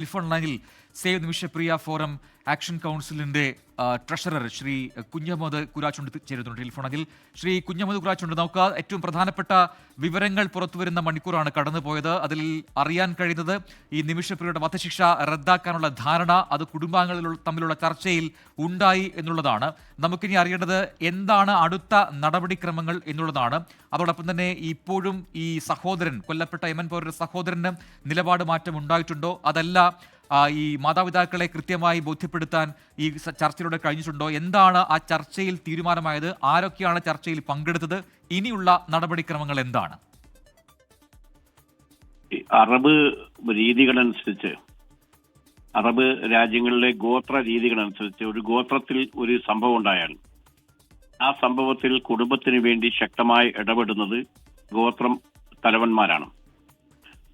Telephone ലൈനിൽ save Nimisha Priya forum action കൗൺസിലിന്റെ treasurer Shri Kunjahammed Kurachundu ചേരുന്നുണ്ട് ടെലിഫോൺ ലൈനിൽ. ശ്രീ കുഞ്ഞഹമ്മദ് കുരാച്ചുണ്ട്, നമുക്ക് ഏറ്റവും പ്രധാനപ്പെട്ട വിവരങ്ങൾ പുറത്തുവരുന്ന മണിക്കൂറാണ് കടന്നുപോയത്. അതിൽ അറിയാൻ കഴിയുന്നത് ഈ നിമിഷപ്രിയയുടെ വധശിക്ഷ റദ്ദാക്കാനുള്ള ധാരണ അത് കുടുംബാംഗങ്ങൾ തമ്മിലുള്ള ചർച്ചയിൽ ഉണ്ടായി എന്നുള്ളതാണ്. നമുക്കിനി അറിയേണ്ടത് എന്താണ് അടുത്ത നടപടിക്രമങ്ങൾ എന്നുള്ളതാണ്. അതോടൊപ്പം തന്നെ ഇപ്പോഴും ഈ സഹോദരൻ, കൊല്ലപ്പെട്ട യമൻ പൗരന്റെ സഹോദരന് നിലപാട് മാറ്റം ഉണ്ടായിട്ടുണ്ടോ, അതല്ല ഈ മാതാപിതാക്കളെ കൃത്യമായി ബോധ്യപ്പെടുത്താൻ ഈ ചർച്ചയിലൂടെ കഴിഞ്ഞിട്ടുണ്ടോ, എന്താണ് ആ ചർച്ചയിൽ തീരുമാനമായത്, ആരൊക്കെയാണ് ചർച്ചയിൽ പങ്കെടുത്തത്, ഇനിയുള്ള നടപടിക്രമങ്ങൾ എന്താണ്? അറബ് രീതികളനുസരിച്ച്, അറബ് രാജ്യങ്ങളിലെ ഗോത്ര രീതികളനുസരിച്ച് ഒരു ഗോത്രത്തിൽ ഒരു സംഭവം ഉണ്ടായാൽ ആ സംഭവത്തിൽ കുടുംബത്തിന് വേണ്ടി ശക്തമായി ഇടപെടുന്നത് ഗോത്രം തലവന്മാരാണ്.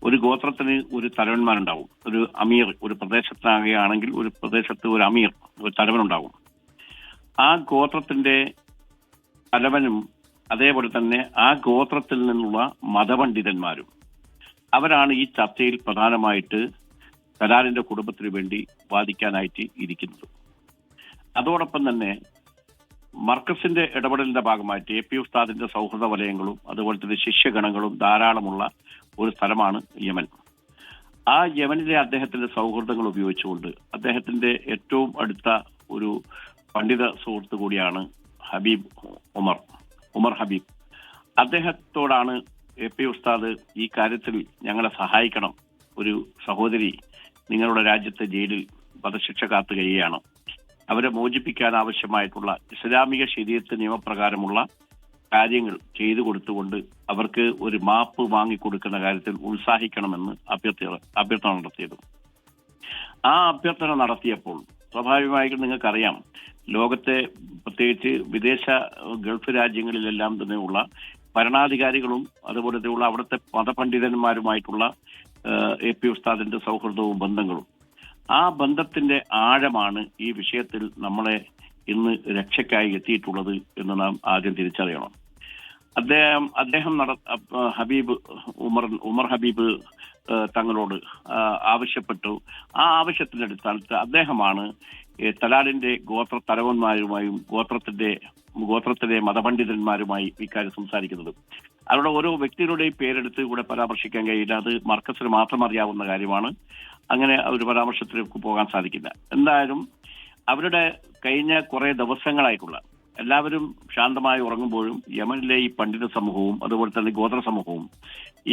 ഒരു ഗോത്രത്തിന് ഒരു തലവന്മാരുണ്ടാവും. ഒരു അമീർ, ഒരു പ്രദേശത്താകുകയാണെങ്കിൽ ഒരു പ്രദേശത്ത് ഒരു അമീർ, ഒരു തലവനുണ്ടാവും. ആ ഗോത്രത്തിന്റെ തലവനും അതേപോലെ തന്നെ ആ ഗോത്രത്തിൽ നിന്നുള്ള മതപണ്ഡിതന്മാരും അവരാണ് ഈ ചർച്ചയിൽ പ്രധാനമായിട്ട് തലാലിന്റെ കുടുംബത്തിന് വേണ്ടി വാദിക്കാനായിട്ട് ഇരിക്കുന്നത്. അതോടൊപ്പം തന്നെ മർക്കസിന്റെ ഇടപെടലിന്റെ ഭാഗമായിട്ട് AP ഉസ്താദിന്റെ സൗഹൃദ വലയങ്ങളും അതുപോലെ തന്നെ ശിഷ്യഗണങ്ങളും ധാരാളമുള്ള ഒരു സ്ഥലമാണ് യമൻ. ആ യമനിലെ അദ്ദേഹത്തിന്റെ സൗഹൃദങ്ങൾ ഉപയോഗിച്ചുകൊണ്ട് അദ്ദേഹത്തിന്റെ ഏറ്റവും അടുത്ത ഒരു പണ്ഡിത സുഹൃത്ത് കൂടിയാണ് ഹബീബ് ഉമർ ഹബീബ്. അദ്ദേഹത്തോടാണ് AP ഉസ്താദ് ഈ കാര്യത്തിൽ ഞങ്ങളെ സഹായിക്കണം, ഒരു സഹോദരി നിങ്ങളുടെ രാജ്യത്തെ ജയിലിൽ വധശിക്ഷ കാത്തു കഴിയുകയാണ്, അവരെ മോചിപ്പിക്കാൻ ആവശ്യമായിട്ടുള്ള ഇസ്ലാമിക ശരീഅത്ത് നിയമപ്രകാരമുള്ള കാര്യങ്ങൾ ചെയ്തു കൊടുത്തുകൊണ്ട് അവർക്ക് ഒരു മാപ്പ് വാങ്ങിക്കൊടുക്കുന്ന കാര്യത്തിൽ ഉത്സാഹിക്കണമെന്ന് അഭ്യർത്ഥന നടത്തിയത്. ആ അഭ്യർത്ഥന നടത്തിയപ്പോൾ സ്വാഭാവികമായിട്ടും നിങ്ങൾക്കറിയാം, ലോകത്തെ പ്രത്യേകിച്ച് വിദേശ ഗൾഫ് രാജ്യങ്ങളിലെല്ലാം തന്നെയുള്ള ഭരണാധികാരികളും അതുപോലെ തന്നെയുള്ള അവിടുത്തെ മതപണ്ഡിതന്മാരുമായിട്ടുള്ള AP ഉസ്താദിന്റെ സൗഹൃദവും ബന്ധങ്ങളും, ആ ബന്ധത്തിന്റെ ആഴമാണ് ഈ വിഷയത്തിൽ നമ്മളെ ഇന്ന് രക്ഷയ്ക്കായി എത്തിയിട്ടുള്ളത് എന്ന് നാം ആദ്യം തിരിച്ചറിയണം. അദ്ദേഹം ഉമർ ഹബീബ് തങ്ങളോട് ആവശ്യപ്പെട്ടു. ആ ആവശ്യത്തിന്റെ അടിസ്ഥാനത്തിൽ അദ്ദേഹമാണ് തലാലിന്റെ ഗോത്ര തലവന്മാരുമായും ഗോത്രത്തിലെ മതപണ്ഡിതന്മാരുമായി ഇക്കാര്യം സംസാരിക്കുന്നത്. അവരുടെ ഓരോ വ്യക്തികളുടെയും പേരെടുത്ത് ഇവിടെ പരാമർശിക്കാൻ കഴിയില്ല, അത് മർക്കസിന് മാത്രം അറിയാവുന്ന കാര്യമാണ്. അങ്ങനെ ഒരു പരാമർശത്തിലേക്ക് പോകാൻ സാധിക്കില്ല. എന്തായാലും അവരുടെ കഴിഞ്ഞ കുറെ ദിവസങ്ങളായിട്ടുള്ള എല്ലാവരും ശാന്തമായി ഉറങ്ങുമ്പോഴും യമനിലെ ഈ പണ്ഡിത സമൂഹവും അതുപോലെ തന്നെ ഗോത്ര സമൂഹവും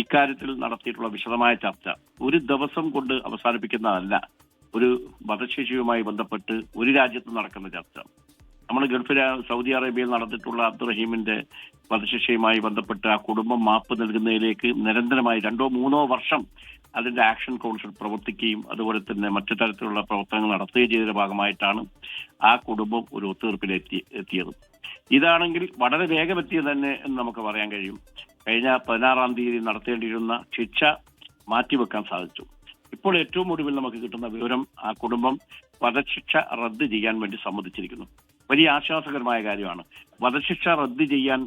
ഇക്കാര്യത്തിൽ നടത്തിയിട്ടുള്ള വിശദമായ ചർച്ച ഒരു ദിവസം കൊണ്ട് അവസാനിപ്പിക്കുന്നതല്ല. ഒരു വധശിക്ഷയുമായി ബന്ധപ്പെട്ട് ഒരു രാജ്യത്ത് നടക്കുന്ന ചർച്ച, നമ്മൾ സൗദി അറേബ്യയിൽ നടന്നിട്ടുള്ള അബ്ദുറഹീമിന്റെ വധശിക്ഷയുമായി ബന്ധപ്പെട്ട് ആ കുടുംബം മാപ്പ് നൽകുന്നതിലേക്ക് നിരന്തരമായി 2-3 വർഷം അതിന്റെ ആക്ഷൻ കൗൺസിൽ പ്രവർത്തിക്കുകയും അതുപോലെ തന്നെ മറ്റു തരത്തിലുള്ള പ്രവർത്തനങ്ങൾ നടത്തുകയും ചെയ്തതിന്റെ ഭാഗമായിട്ടാണ് ആ കുടുംബം ഒരു ഒത്തുതീർപ്പിലെത്തിയത്. ഇതാണെങ്കിൽ വളരെ വേഗമെത്തിയത് തന്നെ എന്ന് നമുക്ക് പറയാൻ കഴിയും. കഴിഞ്ഞ 16-ാം തീയതി നടത്തേണ്ടിയിരുന്ന ശിക്ഷ മാറ്റിവെക്കാൻ സാധിച്ചു. ഇപ്പോൾ ഏറ്റവും ഒടുവിൽ നമുക്ക് കിട്ടുന്ന വിവരം, ആ കുടുംബം വധശിക്ഷ റദ്ദ് ചെയ്യാൻ വേണ്ടി സമ്മതിച്ചിരിക്കുന്നു. വലിയ ആശ്വാസകരമായ കാര്യമാണ്. വധശിക്ഷ റദ്ദ് ചെയ്യാൻ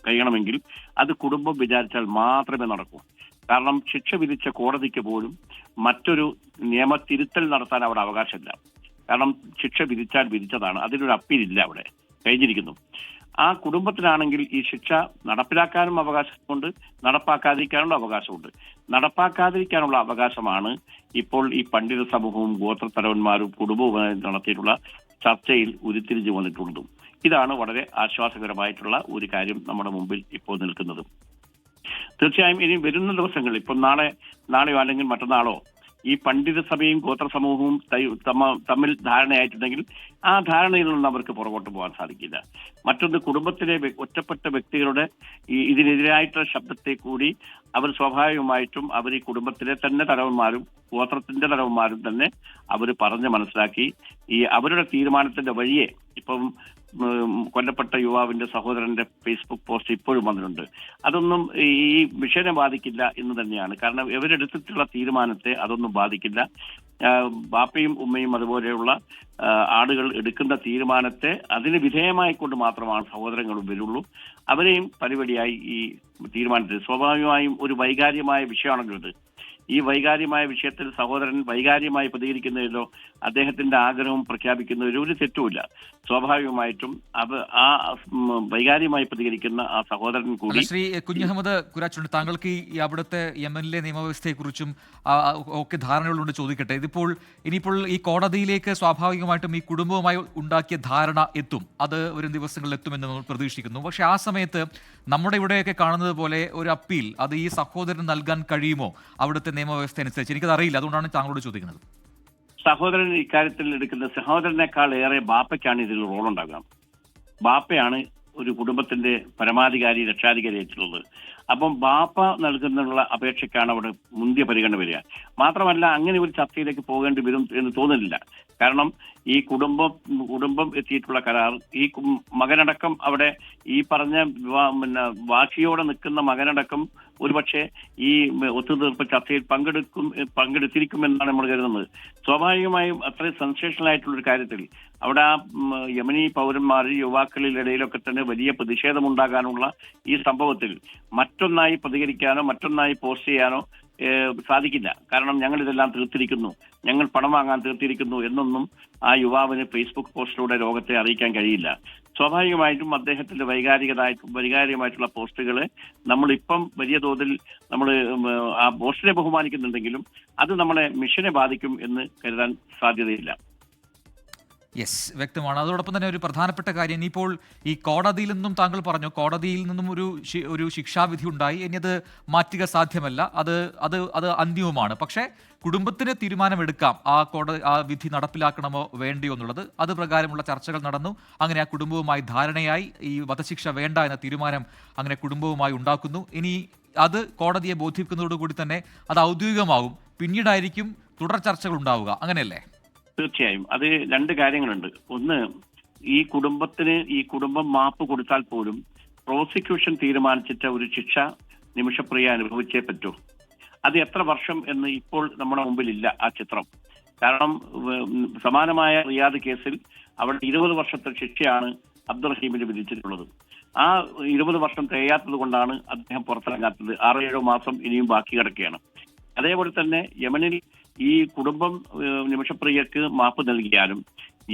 കഴിയണമെങ്കിൽ അത് കുടുംബം വിചാരിച്ചാൽ മാത്രമേ നടക്കൂ. കാരണം ശിക്ഷ വിധിച്ച കോടതിക്ക് പോലും മറ്റൊരു നിയമത്തിരുത്തൽ നടത്താൻ അവിടെ അവകാശമില്ല. കാരണം ശിക്ഷ വിധിച്ചാൽ വിധിച്ചതാണ്, അതിനൊരു അപ്പീലില്ല, അവിടെ കഴിഞ്ഞിരിക്കുന്നു. ആ കുടുംബത്തിനാണെങ്കിൽ ഈ ശിക്ഷ നടപ്പിലാക്കാനും അവകാശമുണ്ട്, നടപ്പാക്കാതിരിക്കാനുള്ള അവകാശമുണ്ട്. നടപ്പാക്കാതിരിക്കാനുള്ള അവകാശമാണ് ഇപ്പോൾ ഈ പണ്ഡിത സമൂഹവും ഗോത്ര തലവന്മാരും കുടുംബവുമായി നടത്തിയിട്ടുള്ള ചർച്ചയിൽ ഉരുത്തിരിഞ്ഞു വന്നിട്ടുള്ളതും. ഇതാണ് വളരെ ആശ്വാസകരമായിട്ടുള്ള ഒരു കാര്യം നമ്മുടെ മുമ്പിൽ ഇപ്പോൾ നിൽക്കുന്നത്. തീർച്ചയായും ഇനി വരുന്ന ദിവസങ്ങളിൽ, ഇപ്പം നാളെയോ അല്ലെങ്കിൽ മറ്റന്നാളോ ഈ പണ്ഡിത സഭയും ഗോത്ര സമൂഹവും തമ്മിൽ ധാരണയായിട്ടുണ്ടെങ്കിൽ ആ ധാരണയിൽ നിന്ന് അവർക്ക് പുറകോട്ട് പോകാൻ സാധിക്കില്ല. മറ്റൊന്ന്, കുടുംബത്തിലെ ഒറ്റപ്പെട്ട വ്യക്തികളുടെ ഇതിനെതിരായിട്ടുള്ള ശബ്ദത്തെ കൂടി അവർ സ്വാഭാവികമായിട്ടും അവർ ഈ കുടുംബത്തിലെ തന്നെ തലവന്മാരും ഗോത്രത്തിന്റെ തലവന്മാരും തന്നെ അവർ പറഞ്ഞ് മനസ്സിലാക്കി ഈ അവരുടെ തീരുമാനത്തിന്റെ വഴിയെ, ഇപ്പം കൊല്ലപ്പെട്ട യുവാവിന്റെ സഹോദരന്റെ ഫേസ്ബുക്ക് പോസ്റ്റ് ഇപ്പോഴും വന്നിട്ടുണ്ട്, അതൊന്നും ഈ വിഷയനെ ബാധിക്കില്ല എന്ന് തന്നെയാണ്. കാരണം ഇവരെടുത്തിട്ടുള്ള തീരുമാനത്തെ അതൊന്നും ബാധിക്കില്ല. ബാപ്പയും ഉമ്മയും അതുപോലെയുള്ള ആളുകൾ എടുക്കുന്ന തീരുമാനത്തെ അതിന് വിധേയമായിക്കൊണ്ട് മാത്രമാണ് സഹോദരങ്ങളും വരുള്ളൂ. അവരെയും പരിപാടിയായി ഈ തീരുമാനത്തിൽ സ്വാഭാവികമായും ഒരു വൈകാരികമായ വിഷയമാണല്ലോ ഇത്. ഈ വൈകാര്യമായ വിഷയത്തിൽ സഹോദരൻ വൈകാര്യമായി പ്രതികരിക്കുന്നതിലോ അദ്ദേഹത്തിന്റെ ആഗ്രഹം പ്രഖ്യാപിക്കുന്നതിലോ ഒരു തെറ്റുമില്ല. സ്വാഭാവികമായിട്ടും അത് ആ വൈകാര്യമായി പ്രതികരിക്കുന്ന ആ സഹോദരൻ കൂടി. ശ്രീ കുഞ്ഞഹമ്മദ് കുരാച്ചുണ്ട്, താങ്കൾക്ക് ഈ അവിടുത്തെ യമനിലെ നിയമവ്യവസ്ഥയെക്കുറിച്ചും ഒക്കെ ധാരണകളുണ്ട് ചോദിക്കട്ടെ. ഇനിയിപ്പോൾ ഈ കോടതിയിലേക്ക് സ്വാഭാവികമായിട്ടും ഈ കുടുംബവുമായി ഉണ്ടാക്കിയ ധാരണ എത്തും, അത് വരും ദിവസങ്ങളിൽ എത്തുമെന്ന് നമ്മൾ പ്രതീക്ഷിക്കുന്നു. പക്ഷേ ആ സമയത്ത് നമ്മുടെ ഇവിടെയൊക്കെ കാണുന്നത് പോലെ ഒരു അപ്പീൽ അത് ഈ സഹോദരൻ നൽകാൻ കഴിയുമോ അവിടുത്തെ നിയമവ്യവസ്ഥ അനുസരിച്ച്? എനിക്കത് അറിയില്ല, അതുകൊണ്ടാണ് താങ്കളോട് ചോദിക്കുന്നത്. സഹോദരൻ ഇക്കാര്യത്തിൽ എടുക്കുന്ന സഹോദരനേക്കാൾ ഏറെ ബാപ്പയ്ക്കാണ് ഇതിൽ റോളുണ്ടാകുക. ബാപ്പയാണ് ഒരു കുടുംബത്തിന്റെ പരമാധികാരി രക്ഷാധികാരിയായിട്ടുള്ളത്. അപ്പം ബാപ്പ നൽകുന്നുള്ള അപേക്ഷയ്ക്കാണ് അവിടെ മുന്തിയ പരിഗണന വരിക. മാത്രമല്ല അങ്ങനെ ഒരു ചർച്ചയിലേക്ക് പോകേണ്ടി വരും എന്ന് തോന്നുന്നില്ല. കാരണം ഈ കുടുംബം എത്തിയിട്ടുള്ള കരാർ, ഈ മകനടക്കം അവിടെ ഈ പറഞ്ഞ വാശിയോടെ നിൽക്കുന്ന മകനടക്കം ഒരുപക്ഷെ ഈ ഒത്തുതീർപ്പ് ചർച്ചയിൽ പങ്കെടുത്തിരിക്കുമെന്നാണ് നമ്മൾ കരുതുന്നത്. സ്വാഭാവികമായും അത്രയും സെൻസേഷണൽ ആയിട്ടുള്ള ഒരു കാര്യത്തിൽ അവിടെ ആ യമനി പൗരന്മാർ യുവാക്കളിൽ ഇടയിലൊക്കെ തന്നെ വലിയ പ്രതിഷേധമുണ്ടാകാനുള്ള ഈ സംഭവത്തിൽ മറ്റൊന്നായി പ്രതികരിക്കാനോ മറ്റൊന്നായി പോസ്റ്റ് ചെയ്യാനോ സാധിക്കില്ല. കാരണം ഞങ്ങൾ ഇതെല്ലാം തീർത്തിരിക്കുന്നു, ഞങ്ങൾ പണം വാങ്ങാൻ തീർത്തിരിക്കുന്നു എന്നൊന്നും ആ യുവാവിന് ഫേസ്ബുക്ക് പോസ്റ്റിലൂടെ ലോകത്തെ അറിയിക്കാൻ കഴിയില്ല. സ്വാഭാവികമായിട്ടും അദ്ദേഹത്തിന്റെ വൈകാരികമായിട്ടുള്ള പോസ്റ്റുകളെ നമ്മളിപ്പം വലിയ തോതിൽ നമ്മൾ ആ പോസ്റ്റിനെ ബഹുമാനിക്കുന്നുണ്ടെങ്കിലും അത് നമ്മളെ മിഷനെ ബാധിക്കും എന്ന് കരുതാൻ സാധ്യതയില്ല. യെസ്, വ്യക്തമാണ്. അതോടൊപ്പം തന്നെ ഒരു പ്രധാനപ്പെട്ട കാര്യം, ഇനിയിപ്പോൾ ഈ കോടതിയിൽ നിന്നും താങ്കൾ പറഞ്ഞു, കോടതിയിൽ നിന്നും ഒരു ശിക്ഷാവിധി ഉണ്ടായി, ഇനി അത് മാറ്റുക സാധ്യമല്ല, അത് അന്തിമമാണ്. പക്ഷേ കുടുംബത്തിന് തീരുമാനമെടുക്കാം ആ വിധി നടപ്പിലാക്കണമോ വേണ്ടിയോ എന്നുള്ളത്. അത് പ്രകാരമുള്ള ചർച്ചകൾ നടന്നു. അങ്ങനെ ആ കുടുംബവുമായി ധാരണയായി ഈ വധശിക്ഷ വേണ്ട എന്ന തീരുമാനം അങ്ങനെ കുടുംബവുമായി ഉണ്ടാക്കുന്നു. ഇനി അത് കോടതിയെ ബോധിപ്പിക്കുന്നതോടുകൂടി തന്നെ അത് ഔദ്യോഗികമാകും. പിന്നീടായിരിക്കും തുടർ ചർച്ചകൾ ഉണ്ടാവുക, അങ്ങനെയല്ലേ? തീർച്ചയായും അത് രണ്ട് കാര്യങ്ങളുണ്ട്. ഒന്ന്, ഈ കുടുംബം മാപ്പ് കൊടുത്താൽ പോലും പ്രോസിക്യൂഷൻ തീരുമാനിച്ചിട്ട ഒരു ശിക്ഷ നിമിഷപ്രിയ അനുഭവിച്ചേ പറ്റൂ. അത് എത്ര വർഷം എന്ന് ഇപ്പോൾ നമ്മുടെ മുമ്പിലില്ല ആ ചിത്രം. കാരണം സമാനമായ റിയാദ് കേസിൽ അവിടെ 20 വർഷത്തെ ശിക്ഷയാണ് അബ്ദുറഹീമിന് വിധിച്ചിട്ടുള്ളത്. ആ 20 വർഷം തികയാത്തത് കൊണ്ടാണ് അദ്ദേഹം പുറത്തിറങ്ങാത്തത്. 6-7 മാസം ഇനിയും ബാക്കി കിടക്കുകയാണ്. അതേപോലെ തന്നെ യമനിൽ ഈ കുടുംബം നിമിഷപ്രിയക്ക് മാപ്പ് നൽകിയാലും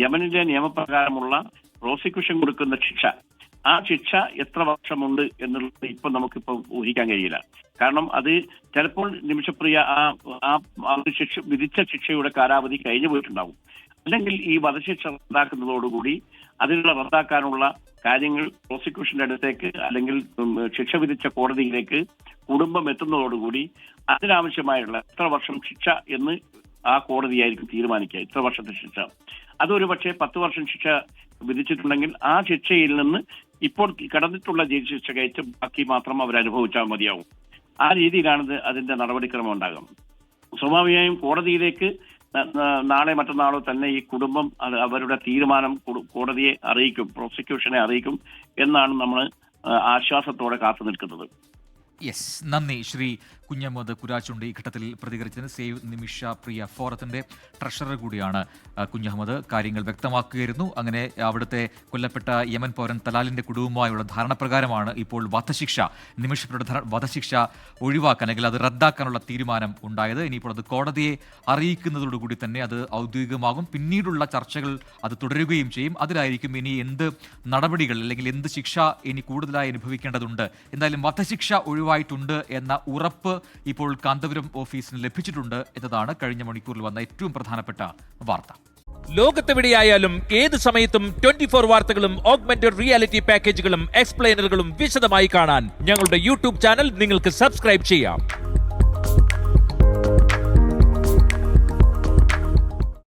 യമനിലെ നിയമപ്രകാരമുള്ള പ്രോസിക്യൂഷൻ കൊടുക്കുന്ന ശിക്ഷ, ആ ശിക്ഷ എത്ര വർഷമുണ്ട് എന്നുള്ളത് ഇപ്പൊ നമുക്കിപ്പോ ഊഹിക്കാൻ കഴിയില്ല. കാരണം അത് ചിലപ്പോൾ നിമിഷപ്രിയ വിധിച്ച ശിക്ഷയുടെ കാലാവധി കഴിഞ്ഞു പോയിട്ടുണ്ടാവും. അല്ലെങ്കിൽ ഈ വധശിക്ഷ റദ്ദാക്കുന്നതോടുകൂടി അതിനുള്ള റദ്ദാക്കാനുള്ള കാര്യങ്ങൾ പ്രോസിക്യൂഷന്റെ അടുത്തേക്ക് അല്ലെങ്കിൽ ശിക്ഷ വിധിച്ച കോടതിയിലേക്ക് കുടുംബം എത്തുന്നതോടുകൂടി അതിനാവശ്യമായുള്ള എത്ര വർഷം ശിക്ഷ എന്ന് ആ കോടതിയായിരിക്കും തീരുമാനിക്കുക. ഇത്ര വർഷത്തെ ശിക്ഷ, അതൊരു പക്ഷേ 10 വർഷം ശിക്ഷ വിധിച്ചിട്ടുണ്ടെങ്കിൽ ആ ശിക്ഷയിൽ നിന്ന് ഇപ്പോൾ കടന്നിട്ടുള്ള ജയിൽ ശിക്ഷ കഴിച്ച് ബാക്കി മാത്രം അവർ അനുഭവിച്ചാൽ മതിയാവും. ആ രീതിയിലാണ് അതിന്റെ നടപടിക്രമം ഉണ്ടാകും. സ്വാഭാവികമായും കോടതിയിലേക്ക് നാളെ മറ്റന്നാളോ തന്നെ ഈ കുടുംബം അവരുടെ തീരുമാനം കോടതിയെ അറിയിക്കും, പ്രോസിക്യൂഷനെ അറിയിക്കും എന്നാണ് നമ്മൾ ആശ്വാസത്തോടെ കാത്തു നിൽക്കുന്നത്. യെസ്, നന്ദി ശ്രീ കുഞ്ഞഹമ്മദ് കുരാച്ചുണ്ട് ഈ ഘട്ടത്തിൽ പ്രതികരിച്ചതിന്. സേവ് നിമിഷ പ്രിയ ഫോറത്തിന്റെ ട്രഷറർ കൂടിയാണ് കുഞ്ഞഹമ്മദ്. കാര്യങ്ങൾ വ്യക്തമാക്കുകയായിരുന്നു. അങ്ങനെ അവിടുത്തെ കൊല്ലപ്പെട്ട യമൻ പൗരൻ തലാലിന്റെ കുടുംബവുമായുള്ള ധാരണപ്രകാരമാണ് ഇപ്പോൾ നിമിഷപ്രിയുടെ വധശിക്ഷ ഒഴിവാക്കാൻ അല്ലെങ്കിൽ അത് റദ്ദാക്കാനുള്ള തീരുമാനം ഉണ്ടായത്. ഇനിയിപ്പോൾ അത് കോടതിയെ അറിയിക്കുന്നതോടുകൂടി തന്നെ അത് ഔദ്യോഗികമാകും. പിന്നീടുള്ള ചർച്ചകൾ അത് തുടരുകയും ചെയ്യും. അതിലായിരിക്കും ഇനി എന്ത് നടപടികൾ അല്ലെങ്കിൽ എന്ത് ശിക്ഷ ഇനി കൂടുതലായി അനുഭവിക്കേണ്ടതുണ്ട്. എന്തായാലും വധശിക്ഷ ഒഴിവായിട്ടുണ്ട് എന്ന ഉറപ്പ് ഇപ്പോൾ കാന്തപുരം ഓഫീസിന് ലഭിച്ചിട്ടുണ്ട് എന്നതാണ് കഴിഞ്ഞ മണിക്കൂറിൽ വന്ന ഏറ്റവും പ്രധാനപ്പെട്ട വാർത്ത. ലോകത്തെവിടെയായാലും ഏത് സമയത്തും 24 വാർത്തകളും ഓഗ്മെന്റഡ് റിയാലിറ്റി പാക്കേജുകളും എക്സ്പ്ലെയിനറുകളും വിശദമായി കാണാൻ ഞങ്ങളുടെ യൂട്യൂബ് ചാനൽ നിങ്ങൾക്ക് സബ്സ്ക്രൈബ് ചെയ്യാം.